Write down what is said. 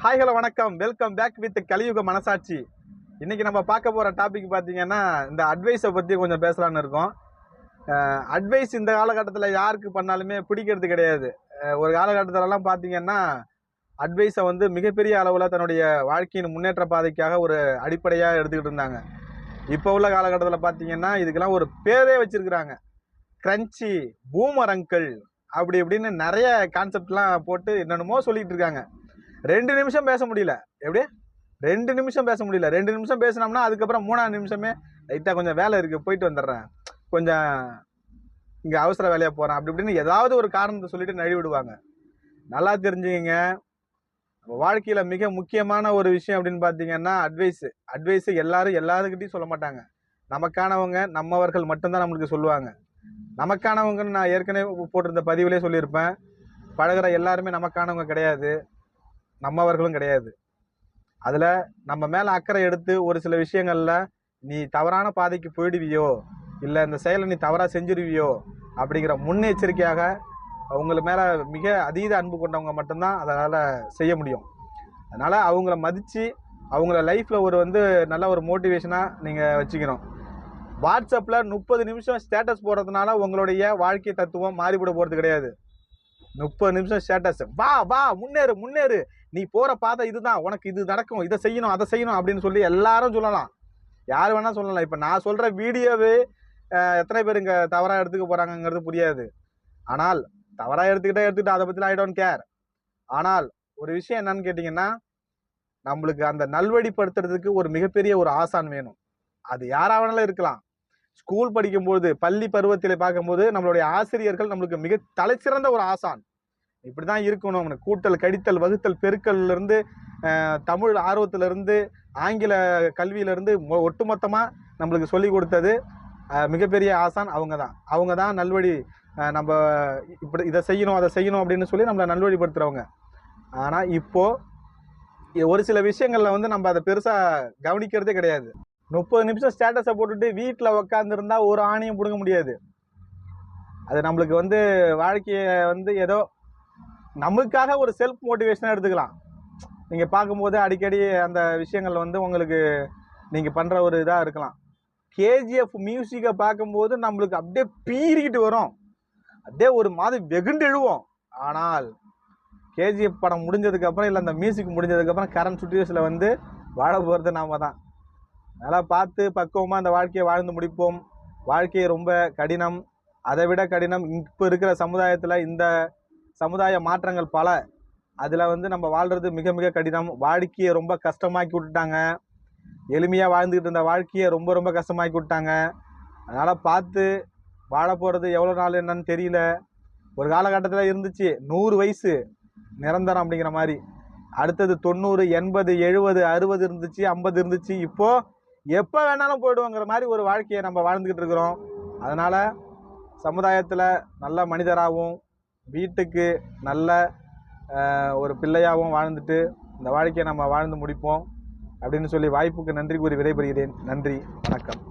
Hi hello வணக்கம், welcome back with கலியுக மனசாட்சி. இன்னைக்கு நம்ம பார்க்க போகிற டாபிக் பார்த்தீங்கன்னா இந்த அட்வைஸை பற்றி கொஞ்சம் பேசலான்னு இருக்கோம். அட்வைஸ் இந்த காலகட்டத்தில் யாருக்கு பண்ணாலுமே பிடிக்கிறது கிடையாது. ஒரு காலகட்டத்திலலாம் பார்த்தீங்கன்னா அட்வைஸை வந்து மிகப்பெரிய அளவில் தன்னுடைய வாழ்க்கையின் முன்னேற்ற பாதைக்காக ஒரு அடிப்படையாக எடுத்துக்கிட்டு இருந்தாங்க. இப்போ உள்ள காலகட்டத்தில் பார்த்தீங்கன்னா இதுக்கெல்லாம் ஒரு பேரே வச்சிருக்கிறாங்க. கிரன்ச்சி, பூமர் அங்கிள், அப்படி இப்படின்னு நிறைய கான்செப்ட்லாம் போட்டு என்னென்னமோ சொல்லிட்டு இருக்காங்க. 2 நிமிஷம் பேச முடியல. எப்படி 2 நிமிஷம் பேச முடியல? 2 நிமிஷம் பேசினோம்னா அதுக்கப்புறம் 3ஆவது நிமிஷமே லைட்டாக கொஞ்சம் வேலை இருக்குது, போயிட்டு வந்துடுறேன், கொஞ்சம் இங்கே அவசர வேலையாக போகிறேன், அப்படி இப்படின்னு ஏதாவது ஒரு காரணத்தை சொல்லிட்டு நழுவி விடுவாங்க. நல்லா தெரிஞ்சுக்கங்க, வாழ்க்கையில் மிக முக்கியமான ஒரு விஷயம் அப்படின்னு பார்த்தீங்கன்னா அட்வைஸு எல்லாரும் எல்லாருக்கிட்டையும் சொல்ல மாட்டாங்க. நமக்கானவங்க நம்மவர்கள் மட்டும்தான் நம்மளுக்கு சொல்லுவாங்க. நமக்கானவங்கன்னு நான் ஏற்கனவே போட்டிருந்த பதிவிலே சொல்லியிருப்பேன். பழகிற எல்லாருமே நமக்கானவங்க கிடையாது, நம்மவர்களும் கிடையாது. அதில் நம்ம மேலே அக்கறை எடுத்து ஒரு சில விஷயங்களில் நீ தவறான பாதைக்கு போயிடுவியோ, இல்லை இந்த செயலை நீ தவறாக செஞ்சிருவியோ அப்படிங்கிற முன்னெச்சரிக்கையாக அவங்கள மேலே மிக அதீத அன்பு கொண்டவங்க மட்டும்தான் அதனால் செய்ய முடியும். அதனால் அவங்கள மதித்து அவங்கள லைஃப்பில் ஒரு நல்ல ஒரு மோட்டிவேஷனாக நீங்கள் வச்சுக்கணும். வாட்ஸ்அப்பில் 30 நிமிஷம் ஸ்டேட்டஸ் போடுறதுனால உங்களுடைய வாழ்க்கை தத்துவம் மாறிவிட போகிறது கிடையாது. 30 நிமிஷம் ஸ்டேட்டஸ், வா வா முன்னேறு முன்னேறு, நீ போகிற பாதை இதுதான், உனக்கு இது நடக்கும், இதை செய்யணும் அதை செய்யணும் அப்படின்னு சொல்லி எல்லாரும் சொல்லலாம். யார் வேணால் சொல்லலாம். இப்போ நான் சொல்கிற வீடியோவே எத்தனை பேர் இங்கே தவறாக எடுத்துக்க போகிறாங்கங்கிறது புரியாது. ஆனால் தவறாக எடுத்துக்கிட்டே அதை பற்றிலாம் ஐ டோன்ட் கேர். ஆனால் ஒரு விஷயம் என்னன்னு கேட்டிங்கன்னா, நம்மளுக்கு அந்த நல்வழிப்படுத்துறதுக்கு ஒரு மிகப்பெரிய ஒரு ஆசான் வேணும். அது யாராவனாலும் இருக்கலாம். ஸ்கூல் படிக்கும்போது, பள்ளி பருவத்தில் பார்க்கும்போது நம்மளுடைய ஆசிரியர்கள் நம்மளுக்கு மிக தலைச்சிறந்த ஒரு ஆசான். இப்படி தான் இருக்கணும். கூட்டல், கடித்தல், வகுத்தல், பெருக்கல்லிருந்து, தமிழ் ஆர்வத்திலிருந்து, ஆங்கில கல்வியிலிருந்து ஒட்டுமொத்தமாக நம்மளுக்கு சொல்லி கொடுத்தது மிகப்பெரிய ஆசான் அவங்க தான் நல்வழி. நம்ம இப்படி இதை செய்யணும் அதை செய்யணும் அப்படின்னு சொல்லி நம்மளை நல்வழிப்படுத்துகிறவங்க. ஆனால் இப்போது ஒரு சில விஷயங்களில் நம்ம அதை பெருசாக கவனிக்கிறதே கிடையாது. 30 நிமிஷம் ஸ்டேட்டஸை போட்டுட்டு வீட்டில் உக்காந்துருந்தா ஒரு ஆணியும் பிடுங்க முடியாது. அது நம்மளுக்கு வாழ்க்கையை ஏதோ நமக்காக ஒரு செல்ஃப் மோட்டிவேஷனாக எடுத்துக்கலாம். நீங்கள் பார்க்கும்போது அடிக்கடி அந்த விஷயங்கள் உங்களுக்கு நீங்கள் பண்ணுற ஒரு இதாக இருக்கலாம். கேஜிஎஃப் மியூசிக்கை பார்க்கும்போது நம்மளுக்கு அப்படியே பீறிக்கிட்டு வரும், அப்படியே ஒரு மாதிரி வெகுண்டு எழுவோம். ஆனால் கேஜிஎஃப் படம் முடிஞ்சதுக்கப்புறம், இல்லை அந்த மியூசிக் முடிஞ்சதுக்கப்புறம் கரண்ட் சுச்சுவேஷனில் வாழ போகிறது நாம தான். அதெல்லாம் பார்த்து பக்குவமாக அந்த வாழ்க்கையை வாழ்ந்து முடிப்போம். வாழ்க்கையை ரொம்ப கடினம், அதை விட கடினம் இப்போ இருக்கிற சமுதாயத்தில். இந்த சமுதாய மாற்றங்கள் பல, அதில் நம்ம வாழ்கிறது மிக மிக கடினம். வாழ்க்கையை ரொம்ப கஷ்டமாக்கி விட்டுட்டாங்க. எளிமையாக வாழ்ந்துக்கிட்டு இருந்த வாழ்க்கையை ரொம்ப ரொம்ப கஷ்டமாக்கி விட்டாங்க. அதனால் பார்த்து வாழ போகிறது எவ்வளோ நாள் என்னன்னு தெரியல. ஒரு காலகட்டத்தில் இருந்துச்சு 100 வயசு நிரந்தரம் அப்படிங்கிற மாதிரி. அடுத்தது 90, 80, 70, 60 இருந்துச்சு, 50 இருந்துச்சு. இப்போது எப்போ வேணாலும் போயிடுவோங்கிற மாதிரி ஒரு வாழ்க்கையை நம்ம வாழ்ந்துக்கிட்டு இருக்கிறோம். அதனால் சமுதாயத்தில் நல்ல மனிதராகவும், வீட்டுக்கு நல்ல ஒரு பிள்ளையாகவும் வாழ்ந்துட்டு இந்த வாழ்க்கையை நம்ம வாழ்ந்து முடிப்போம் அப்படின்னு சொல்லி வாய்ப்புக்கு நன்றி கூறி விடைபெறுகிறேன். நன்றி, வணக்கம்.